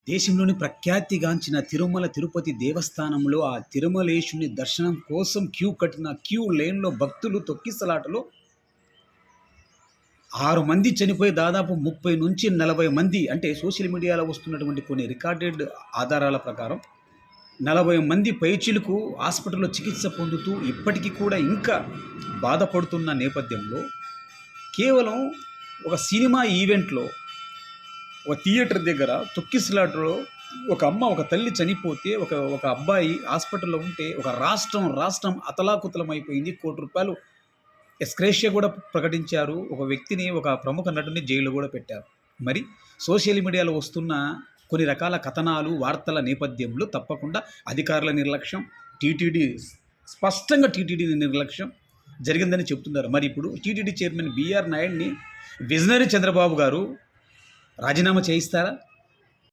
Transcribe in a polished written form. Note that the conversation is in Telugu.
దేశంలోని ప్రఖ్యాతిగాంచిన తిరుమల తిరుపతి దేవస్థానంలో ఆ తిరుమలేశుని దర్శనం కోసం క్యూ లైన్‌లో భక్తులు తొక్కిసలాటలో 6 మంది చనిపోయి దాదాపు 30-40 మంది అంటే సోషల్ మీడియాలో వస్తున్నటువంటి కొన్ని రికార్డెడ్ ఆధారాల ప్రకారం 40 మంది పైచిలుకు హాస్పిటల్‌లో చికిత్స పొందుతూ ఇప్పటికి కూడా ఇంకా బాధపడుతున్న నేపథ్యంలో కేవలం ఒక సినిమా ఈవెంట్‌లో ఒక థియేటర్ దగ్గర తొక్కిసలాటలో ఒక తల్లి చనిపోతే, ఒక అబ్బాయి హాస్పిటల్‌లో ఉంటే, ఒక రాష్ట్రం అతలాకుతలమైపోయింది. ₹1,00,00,000 ఎక్స్‌గ్రేషియా గూడా ప్రకటించారు. ఒక వ్యక్తిని, ఒక ప్రముఖ నటుడిని జైల్‌లో గూడా పెట్టారు. మరి సోషల్ మీడియాలో వస్తున్న కొన్ని రకాల కథనాలు, వార్తల నేపథ్యంలో తప్పకుండా అధికారుల నిర్లక్ష్యం, టీటీడీ స్పష్టంగా టీటీడీ నిర్లక్ష్యం జరిగిందని చెప్తున్నారు. మరి ఇప్పుడు టీటీడీ చైర్మన్ బీఆర్ నాయుడిని విజనరీ చంద్రబాబు గారు రాజీనామా చేయిస్తారా?